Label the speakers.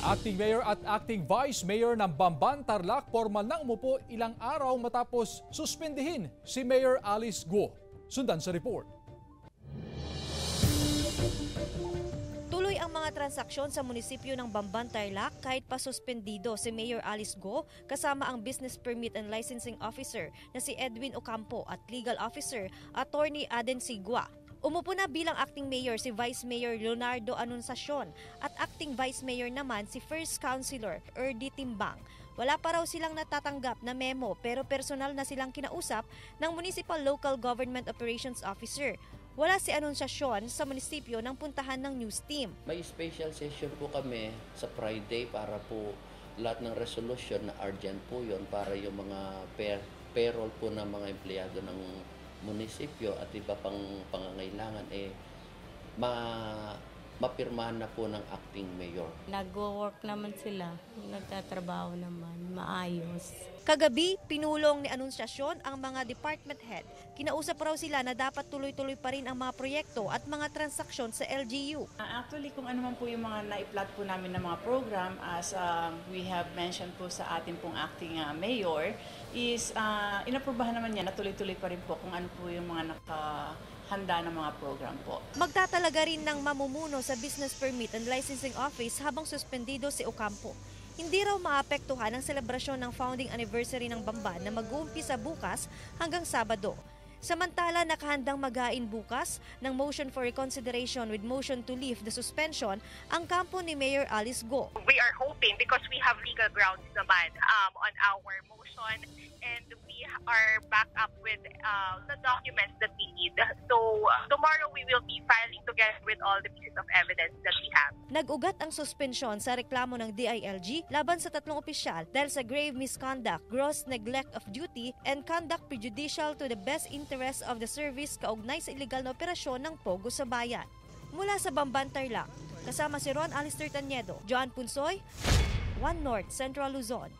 Speaker 1: Acting Mayor at Acting Vice Mayor ng Bamban, Tarlac formal na umupo ilang araw matapos suspendihin si Mayor Alice Guo. Sundan sa report.
Speaker 2: Tuloy ang mga transaksyon sa munisipyo ng Bamban, Tarlac kahit pa suspendido si Mayor Alice Guo kasama ang Business Permit and Licensing Officer na si Edwin Ocampo at Legal Officer Attorney Aden Sigua. Umupo na bilang acting mayor si Vice Mayor Leonardo Anunciacion at acting vice mayor naman si First Councilor Erdy Timbang. Wala pa raw silang natatanggap na memo pero personal na silang kinausap ng Municipal Local Government Operations Officer. Wala si Anunciacion sa munisipyo ng puntahan ng news team.
Speaker 3: May special session po kami sa Friday para po lahat ng resolution na urgent po yon para yung mga payroll po ng mga empleyado ng munisipyo at iba pang pangangailangan mapirmahan na po ng acting mayor.
Speaker 4: Nag-work naman sila, nagtatrabaho naman, maayos.
Speaker 2: Kagabi, pinulong ni Anunciacion ang mga department head. Kinausap raw sila na dapat tuloy-tuloy pa rin ang mga proyekto at mga transaksyon sa LGU.
Speaker 5: Actually, kung ano man po yung mga na-plot po namin ng mga program, as we have mentioned po sa ating pong acting mayor, is inaprubahan naman niya na tuloy-tuloy pa rin po kung ano po yung mga handa ng mga program po.
Speaker 2: Magtatalaga rin ng mamumuno sa Business Permit and Licensing Office habang suspendido si Ocampo. Hindi raw maapektuhan ang selebrasyon ng founding anniversary ng Bamban na mag-uumpisa bukas hanggang Sabado. Samantala, nakahandang mag-hain bukas ng motion for reconsideration with motion to lift the suspension ang kampo ni Mayor Alice Guo.
Speaker 6: We are hoping because we have legal grounds naman on our motion and we are back up with the documents that we need. So tomorrow we will be filing together with all the pieces of evidence that we have.
Speaker 2: Nag-ugat ang suspensyon sa reklamo ng DILG laban sa tatlong opisyal dahil sa grave misconduct, gross neglect of duty, and conduct prejudicial to the best interest of the service kaugnay sa illegal na operasyon ng Pogo sa bayan. Mula sa Bamban, Tarlac, kasama si Ron Alister Taniedo, John Punsoy, One North, Central Luzon.